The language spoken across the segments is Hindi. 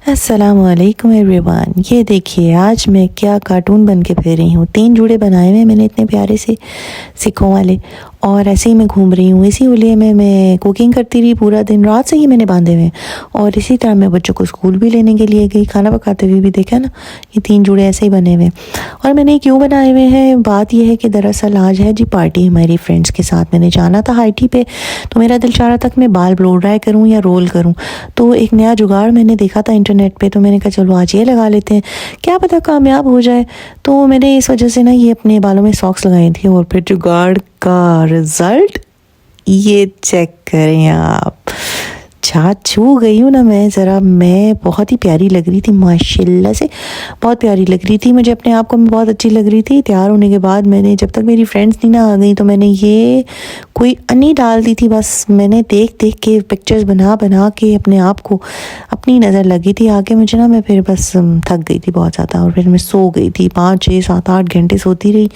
अस्सलामुअलैकुम एवरीवन। ये देखिए आज मैं क्या कार्टून बन के फिर रही हूँ। 3 जूड़े बनाए हुए मैंने इतने प्यारे से सिक्कों वाले, और ऐसे ही मैं घूम रही हूँ। इसी ओलिए में मैं कुकिंग करती रही पूरा दिन, रात से ही मैंने बांधे हुए हैं। और इसी तरह मैं बच्चों को स्कूल भी लेने के लिए गई, खाना पकाते हुए भी देखा ना, ये 3 जूड़े ऐसे ही बने हुए हैं। और मैंने क्यों बनाए हुए हैं, बात यह है कि दरअसल आज है जी पार्टी हमारी फ्रेंड्स के साथ। मैंने जाना था हाई टी पे, तो मेरा दिल चाह रहा था कि मैं बाल ब्लो ड्राई करूँ या रोल करूँ। तो एक नया जुगाड़ मैंने देखा था इंटरनेट पे, तो मैंने कहा चलो आज ये लगा लेते हैं, क्या पता कामयाब हो जाए। तो मैंने इस वजह से ना ये अपने बालों में सॉक्स लगाई थी, और फिर जुगाड़ का रिज़ल्ट ये चेक करें आप। छू गई हूँ ना मैं, ज़रा मैं बहुत ही प्यारी लग रही थी, माशाल्लाह से बहुत प्यारी लग रही थी। मुझे अपने आप को मैं बहुत अच्छी लग रही थी। तैयार होने के बाद मैंने, जब तक मेरी फ्रेंड्स नहीं ना आ गई, तो मैंने ये कोई अन्नी डाल दी थी। बस मैंने देख देख के पिक्चर्स बना बना के अपने आप को, अपनी नज़र लगी थी आगे मुझे ना, मैं फिर बस थक गई थी बहुत ज़्यादा, और फिर मैं सो गई थी। 5 6 7 8 घंटे सोती रही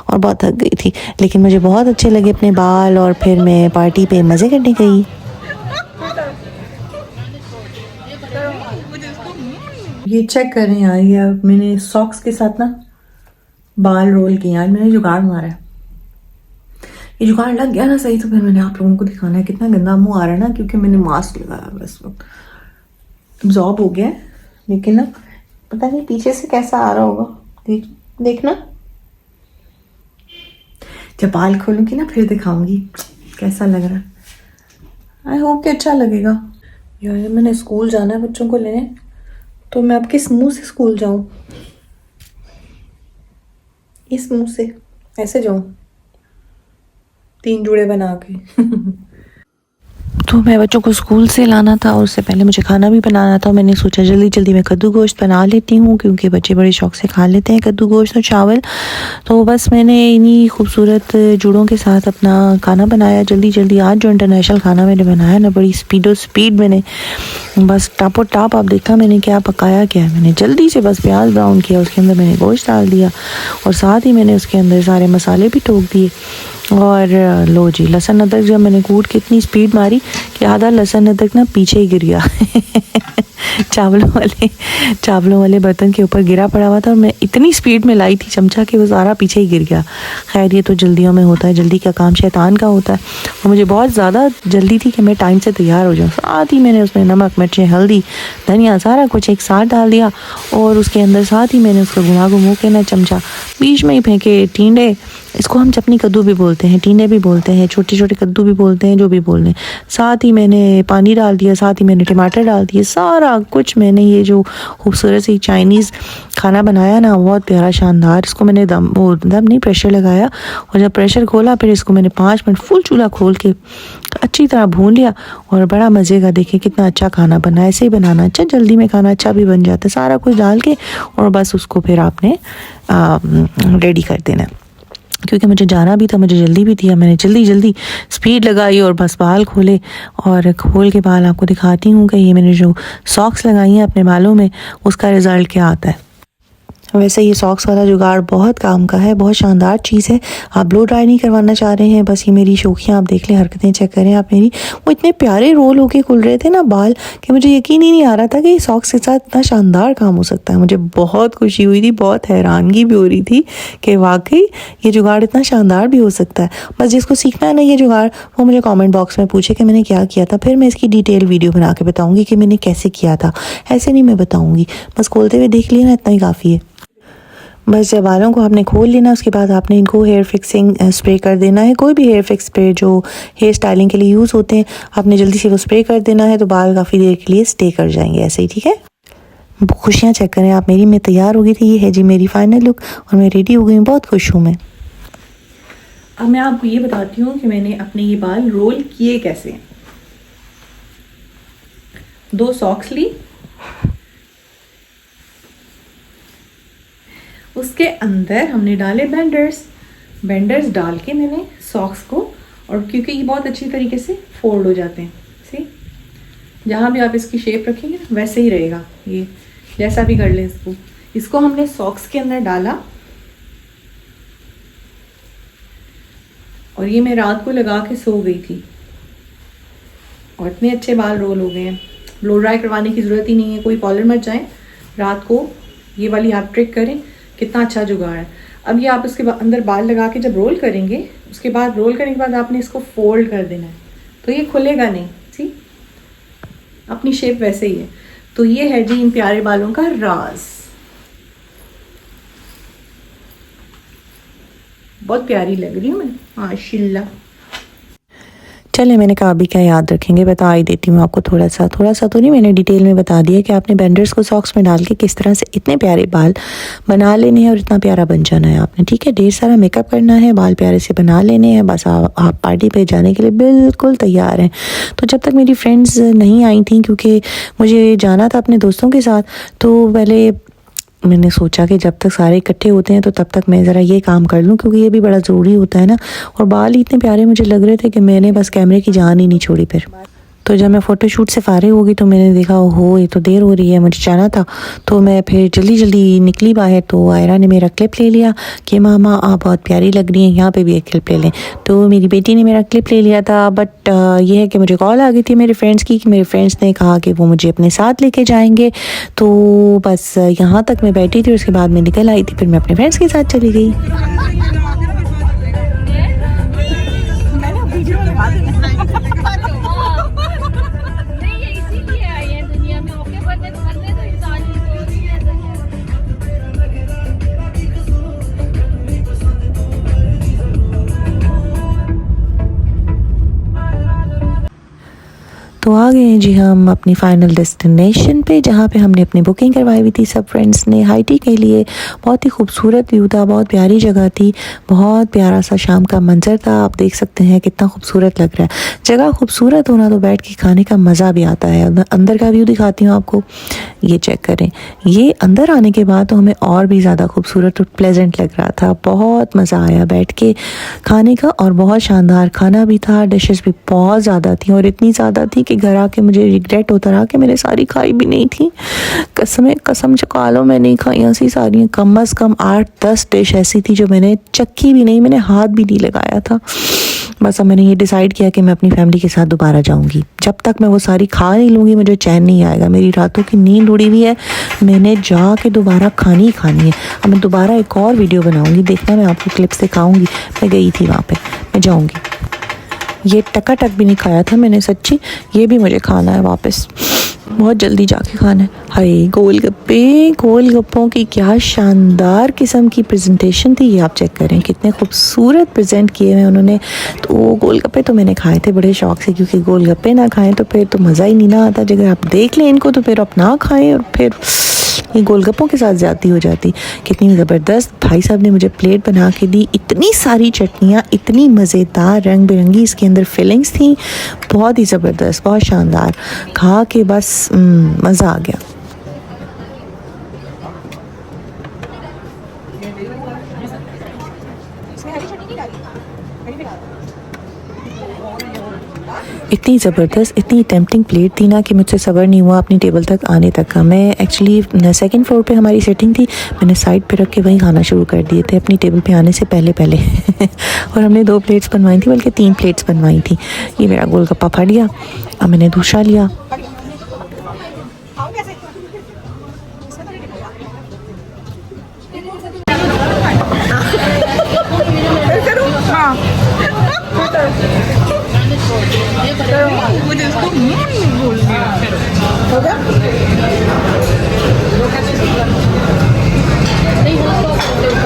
और बहुत थक गई थी। लेकिन मुझे बहुत अच्छे लगे अपने बाल, और फिर मैं पार्टी पे मज़े करने गई। ये चेक करें यार, ये मैंने सॉक्स के साथ ना बाल रोल किए यार, मैंने जुगाड़ मारा है। ये जुगाड़ लग गया ना सही, तो फिर मैंने आप लोगों को दिखाना है। कितना गंदा मुंह आ रहा है ना, क्योंकि मैंने मास्क लगाया बस वक्त एब्जॉर्ब हो गया है। लेकिन ना पता नहीं पीछे से कैसा आ रहा होगा, देखना। जब बाल खोलूंगी ना फिर दिखाऊंगी कैसा लग रहा है। आई होप कि अच्छा लगेगा। यार मैंने स्कूल जाना है बच्चों को लेने, तो मैं अब किस मुंह से स्कूल जाऊं? इस मुंह से ऐसे जाऊं 3 जूड़े बना के। तो मैं बच्चों को स्कूल से लाना था, और उससे पहले मुझे खाना भी बनाना था। मैंने सोचा जल्दी जल्दी मैं कद्दू गोश्त बना लेती हूँ, क्योंकि बच्चे बड़े शौक से खा लेते हैं कद्दू गोश्त और चावल। तो बस मैंने इन्हीं खूबसूरत जूड़ों के साथ अपना खाना बनाया जल्दी जल्दी। आज जो इंटरनेशनल खाना मैंने बनाया ना, बड़ी स्पीड मैंने बस टापो टाप, आप देखा मैंने क्या पकाया। क्या है, मैंने जल्दी से बस प्याज ब्राउन किया, उसके अंदर मैंने गोश्त डाल दिया, और साथ ही मैंने उसके अंदर सारे मसाले भी ठोक दिए। और लो जी, लहसुन अदरक जब मैंने कूट के इतनी स्पीड मारी कि आधा लहसुन अदरक ना पीछे ही गिर गया। चावलों वाले बर्तन के ऊपर गिरा पड़ा हुआ था, और मैं इतनी स्पीड में लाई थी चमचा कि वो सारा पीछे ही गिर गया। खैर ये तो जल्दियों में होता है, जल्दी का काम शैतान का होता है। और मुझे बहुत ज़्यादा जल्दी थी कि मैं टाइम से तैयार हो जाऊँ। साथ ही मैंने उसमें नमक, मिर्चें, हल्दी, धनिया सारा कुछ एक साथ डाल दिया, और उसके अंदर साथ ही मैंने उसको घुमा घुमू के ना चमचा बीच में ही फेंके टींडे। इसको हम चपनी कद्दू भी बोलते हैं, टींडे भी बोलते हैं, छोटे छोटे कद्दू भी बोलते हैं, जो भी बोल लें। साथ ही मैंने पानी डाल दिया, साथ ही मैंने टमाटर डाल दिए, सारा कुछ मैंने ये जो खूबसूरत सी चाइनीज़ खाना बनाया ना, बहुत प्यारा शानदार। इसको मैंने दम नहीं प्रेशर लगाया, और जब प्रेशर खोला फिर इसको मैंने 5 मिनट फुल चूल्हा खोल के अच्छी तरह भून लिया, और बड़ा मज़े का, देखिए कितना अच्छा खाना बना। ऐसे ही बनाना अच्छा, जल्दी में खाना अच्छा भी बन जाता है। सारा कुछ डाल के और बस उसको फिर आपने रेडी कर देना, क्योंकि मुझे जाना भी था, मुझे जल्दी भी थी। मैंने जल्दी स्पीड लगाई और बस बाल खोले, और खोल के बाल आपको दिखाती हूँ कि ये मैंने जो सॉक्स लगाई हैं अपने बालों में, उसका रिज़ल्ट क्या आता है। वैसे ये सॉक्स वाला जुगाड़ बहुत काम का है, बहुत शानदार चीज़ है। आप ब्लो ड्राई नहीं करवाना चाह रहे हैं, बस ये मेरी शौकियाँ आप देख लें, हरकतें चेक करें आप मेरी। वो इतने प्यारे रोल होके खुल रहे थे ना बाल, कि मुझे यकीन ही नहीं आ रहा था कि सॉक्स के साथ इतना शानदार काम हो सकता है। मुझे बहुत खुशी हुई थी, बहुत हैरानगी भी हो रही थी कि वाकई ये जुगाड़ इतना शानदार भी हो सकता है। बस जिसको सीखना है ना ये जुगाड़, वो मुझे कॉमेंट बॉक्स में पूछे कि मैंने क्या किया था, फिर मैं इसकी डिटेल वीडियो बना के बताऊँगी कि मैंने कैसे किया था। ऐसे नहीं मैं बताऊँगी, बस खोलते हुए देख लिया ना, इतना ही काफ़ी है। बस जब बालों को आपने खोल लेना, उसके बाद आपने इनको हेयर फिक्सिंग स्प्रे कर देना है। कोई भी हेयर फिक्स स्प्रे जो हेयर स्टाइलिंग के लिए यूज़ होते हैं, आपने जल्दी से वो स्प्रे कर देना है, तो बाल काफ़ी देर के लिए स्टे कर जाएंगे ऐसे ही, ठीक है। खुशियाँ चेक करें आप मेरी, मैं तैयार हो गई थी। ये है जी मेरी फाइनल लुक, और मैं रेडी हो गई हूँ, बहुत खुश हूँ मैं। अब मैं आपको ये बताती हूँ कि मैंने अपने ये बाल रोल किए कैसे। 2 सॉक्स ली, उसके अंदर हमने डाले बैंडर्स डाल के मैंने सॉक्स को, और क्योंकि ये बहुत अच्छी तरीके से फोल्ड हो जाते हैं, सी जहाँ भी आप इसकी शेप रखेंगे वैसे ही रहेगा, ये जैसा भी कर लें इसको हमने सॉक्स के अंदर डाला, और ये मैं रात को लगा के सो गई थी, और इतने अच्छे बाल रोल हो गए हैं। ब्लो ड्राई करवाने की ज़रूरत ही नहीं है, कोई कॉलर मत जाएं। रात को ये वाली आप ट्रिक करें, कितना अच्छा जुगाड़ है। अब ये आप उसके अंदर बाल लगा के जब रोल करेंगे, उसके बाद रोल करने के बाद आपने इसको फोल्ड कर देना है, तो ये खुलेगा नहीं। सी अपनी शेप वैसे ही है। तो ये है जी इन प्यारे बालों का राज। बहुत प्यारी लग रही हूँ मैं माशाल्लाह। चले, मैंने कहा अभी क्या याद रखेंगे, बता ही देती हूँ आपको। थोड़ा सा तो नहीं, मैंने डिटेल में बता दिया कि आपने बेंडर्स को सॉक्स में डाल के किस तरह से इतने प्यारे बाल बना लेने हैं और इतना प्यारा बन जाना है आपने। ठीक है, ढेर सारा मेकअप करना है, बाल प्यारे से बना लेने हैं, बस आप पार्टी पे जाने के लिए बिल्कुल तैयार हैं। तो जब तक मेरी फ्रेंड्स नहीं आई थी, क्योंकि मुझे जाना था अपने दोस्तों के साथ, तो पहले मैंने सोचा कि जब तक सारे इकट्ठे होते हैं तो तब तक मैं ज़रा ये काम कर लूँ, क्योंकि ये भी बड़ा ज़रूरी होता है ना। और बाल इतने प्यारे मुझे लग रहे थे कि मैंने बस कैमरे की जान ही नहीं छोड़ी। फिर तो जब मैं फ़ोटोशूट से फ़ारिग हो गई तो मैंने देखा ओहो ये तो देर हो रही है, मुझे जाना था। तो मैं फिर जल्दी जल्दी निकली बाहर। तो आयरा ने मेरा क्लिप ले लिया कि मामा आप बहुत प्यारी लग रही हैं, यहाँ पे भी एक क्लिप ले लें। तो मेरी बेटी ने मेरा क्लिप ले लिया था। बट ये है कि मुझे कॉल आ गई थी मेरे फ्रेंड्स की, कि मेरे फ्रेंड्स ने कहा कि वो मुझे अपने साथ लेके जाएंगे। तो बस यहाँ तक मैं बैठी थी, उसके बाद मैं निकल आई थी, फिर मैं अपने फ्रेंड्स के साथ चली गई। तो आ गए हैं जी हम अपनी फ़ाइनल डेस्टिनेशन पे, जहाँ पे हमने अपनी बुकिंग करवाई हुई थी सब फ्रेंड्स ने हाई टी के लिए। बहुत ही खूबसूरत व्यू था, बहुत प्यारी जगह थी, बहुत प्यारा सा शाम का मंजर था। आप देख सकते हैं कितना खूबसूरत लग रहा है। जगह खूबसूरत होना तो बैठ के खाने का मज़ा भी आता है। अंदर का व्यू दिखाती हूँ आपको, ये चेक करें। ये अंदर आने के बाद तो हमें और भी ज़्यादा खूबसूरत और प्लेजेंट लग रहा था। बहुत मज़ा आया बैठ के खाने का, और बहुत शानदार खाना भी था। डिशेस भी बहुत ज़्यादा थी, और इतनी ज़्यादा थी कि घर आके मुझे रिग्रेट होता रहा कि मैंने सारी खाई भी नहीं थी। कसम चुका लो, मैं नहीं खाई ऐसी सारी। कम अज़ कम 8-10 डिश ऐसी थी जो मैंने चक्की भी नहीं, मैंने हाथ भी नहीं लगाया था। बस अब मैंने ये डिसाइड किया कि मैं अपनी फैमिली के साथ दोबारा जाऊंगी। जब तक मैं वो सारी खा नहीं लूँगी मुझे चैन नहीं आएगा। मेरी रातों की नींद उड़ी हुई है, मैंने जाके दोबारा खानी ही खानी है। अब मैं दोबारा एक और वीडियो बनाऊंगी, देखना, मैं आपको क्लिप्स दिखाऊंगी। मैं गई थी वहाँ पे, मैं जाऊँगी। ये टकाटक भी नहीं खाया था मैंने सच्ची, ये भी मुझे खाना है वापस, बहुत जल्दी जाके खाना है। हाय गोलगप्पे, गोलगप्पों की क्या शानदार किस्म की प्रेजेंटेशन थी। ये आप चेक करें कितने खूबसूरत प्रेजेंट किए हुए उन्होंने। तो गोलगप्पे तो मैंने खाए थे बड़े शौक से, क्योंकि गोलगप्पे ना खाएं तो फिर तो मज़ा ही नहीं ना आता। अगर आप देख लें इनको तो फिर आप ना खाएं, और फिर ये गोलगप्पों के साथ ज़्यादती हो जाती। कितनी ज़बरदस्त भाई साहब ने मुझे प्लेट बना के दी, इतनी सारी चटनियाँ, इतनी मज़ेदार रंग बिरंगी इसके अंदर फिलिंग्स थी, बहुत ही ज़बरदस्त, बहुत शानदार। खा के बस मज़ा आ गया। इतनी ज़बरदस्त, इतनी टेम्पटिंग प्लेट थी ना कि मुझसे सब्र नहीं हुआ अपनी टेबल तक आने तक का। मैं एक्चुअली सेकंड फ्लोर पे हमारी सेटिंग थी, मैंने साइड पे रख के वहीं खाना शुरू कर दिए थे अपनी टेबल पे आने से पहले और हमने 2 प्लेट्स बनवाई थी, बल्कि 3 प्लेट्स बनवाई थी। ये मेरा गोलगप्पा फट गया, अब मैंने दूसरा लिया।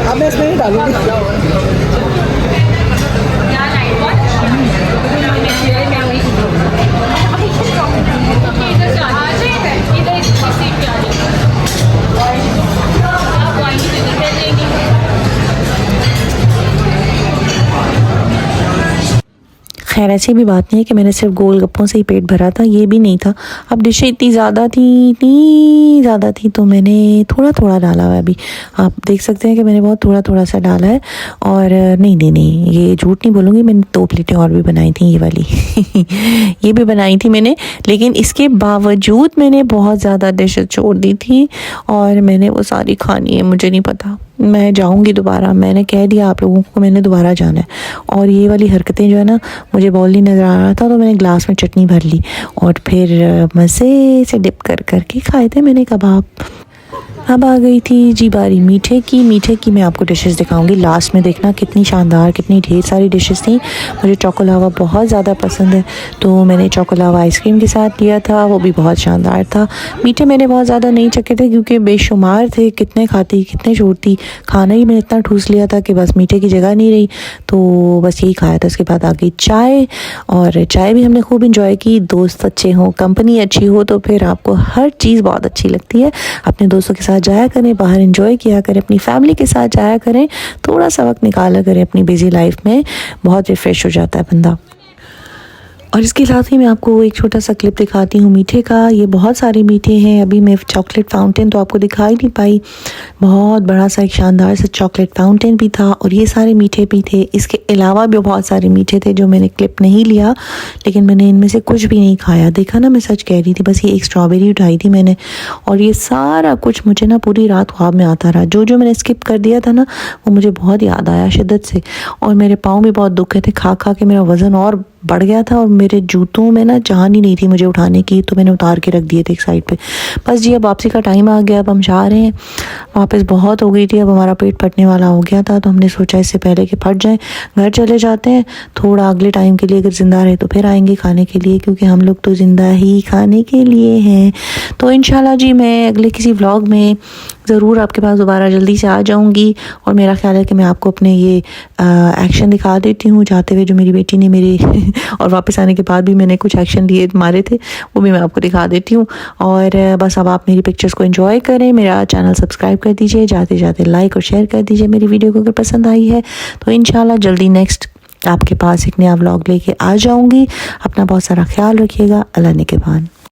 अब मैं इसमें डालूंगी। खैर ऐसी भी बात नहीं है कि मैंने सिर्फ गोलगप्पों से ही पेट भरा था, ये भी नहीं था। अब डिशें इतनी ज़्यादा थी तो मैंने थोड़ा थोड़ा डाला है। अभी आप देख सकते हैं कि मैंने बहुत थोड़ा थोड़ा सा डाला है। और नहीं, ये झूठ नहीं बोलूँगी, मैंने 2 प्लेटें और भी बनाई थी, ये वाली ये भी बनाई थी मैंने, लेकिन इसके बावजूद मैंने बहुत ज़्यादा डिशेज छोड़ दी थी और मैंने वो सारी खानी है, मुझे नहीं पता। मैं जाऊंगी दोबारा, मैंने कह दिया आप लोगों को मैंने दोबारा जाना है। और ये वाली हरकतें जो है ना मुझे बॉल नहीं नज़र आ रहा था, तो मैंने ग्लास में चटनी भर ली और फिर मज़े से डिप कर करके खाए थे मैंने कबाब। अब आ गई थी जी बारी मीठे की मैं आपको डिशेस दिखाऊंगी लास्ट में, देखना कितनी शानदार कितनी ढेर सारी डिशेस थी। मुझे चोकोलावा बहुत ज़्यादा पसंद है, तो मैंने चोकोलावा आइसक्रीम के साथ लिया था, वो भी बहुत शानदार था। मीठे मैंने बहुत ज़्यादा नहीं चखे थे क्योंकि बेशुमार थे, कितने खाती कितने छोड़ती, खाना ही मैंने इतना ठूस लिया था कि बस मीठे की जगह नहीं रही, तो बस यही खाया था। उसके बाद आ गई चाय, और चाय भी हमने खूब इंजॉय की। दोस्त अच्छे हों, कंपनी अच्छी हो तो फिर आपको हर चीज़ बहुत अच्छी लगती है। अपने दोस्तों के साथ जाया करें, बाहर एंजॉय किया करें, अपनी फैमिली के साथ जाया करें, थोड़ा सा वक्त निकाला करें अपनी बिजी लाइफ में, बहुत रिफ्रेश हो जाता है बंदा। और इसके साथ ही मैं आपको एक छोटा सा क्लिप दिखाती हूँ मीठे का। ये बहुत सारे मीठे हैं, अभी मैं चॉकलेट फाउंटेन तो आपको दिखाई नहीं पाई, बहुत बड़ा सा एक शानदार सा चॉकलेट फाउंटेन भी था और ये सारे मीठे भी थे। इसके अलावा भी बहुत सारे मीठे थे जो मैंने क्लिप नहीं लिया, लेकिन मैंने इनमें से कुछ भी नहीं खाया। देखा ना, मैं सच कह रही थी, बस ये एक स्ट्रॉबेरी उठाई थी मैंने, और ये सारा कुछ मुझे ना पूरी रात ख्वाब में आता रहा। जो जो मैंने स्किप कर दिया था ना वो मुझे बहुत याद आया शिद्दत से, और मेरे पाँव भी बहुत दुख के थे, खा खा के मेरा वज़न और बढ़ गया था और मेरे जूतों में ना जान ही नहीं थी मुझे उठाने की, तो मैंने उतार के रख दिए थे एक साइड पे। बस जी, अब वापसी का टाइम आ गया, अब हम जा रहे हैं वापस। बहुत हो गई थी, अब हमारा पेट फटने वाला हो गया था, तो हमने सोचा इससे पहले कि फट जाए घर चले जाते हैं। थोड़ा अगले टाइम के लिए अगर ज़िंदा रहे तो फिर आएंगे खाने के लिए, क्योंकि हम लोग तो ज़िंदा ही खाने के लिए हैं। तो इंशाल्लाह जी मैं अगले किसी व्लॉग में ज़रूर आपके पास दोबारा जल्दी से आ जाऊंगी, और मेरा ख्याल है कि मैं आपको अपने ये एक्शन दिखा देती हूँ जाते हुए, जो मेरी बेटी ने मेरे और वापस आने के बाद भी मैंने कुछ एक्शन लिए मारे थे, वो भी मैं आपको दिखा देती हूँ। और बस अब आप मेरी पिक्चर्स को एंजॉय करें, मेरा चैनल सब्सक्राइब कर दीजिए, जाते जाते लाइक और शेयर कर दीजिए मेरी वीडियो को अगर पसंद आई है। तो इंशाल्लाह जल्दी नेक्स्ट आपके पास एक नया व्लॉग लेके आ जाऊँगी। अपना बहुत सारा ख्याल रखिएगा। अल्लाह निगहबान।